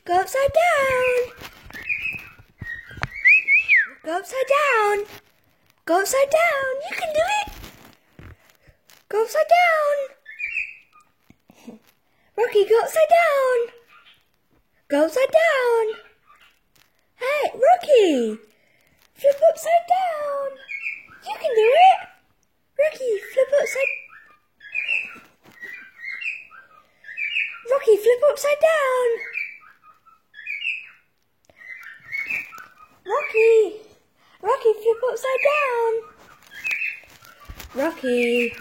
Go upside down. Go upside down. Go upside down. You can do it. Go upside down. Rocky, go upside down. Go upside down. Hey, Rocky. Flip upside down. You can do it. Rocky, flip upside. Rocky, flip upside down. Rocky, flip upside down. Rocky.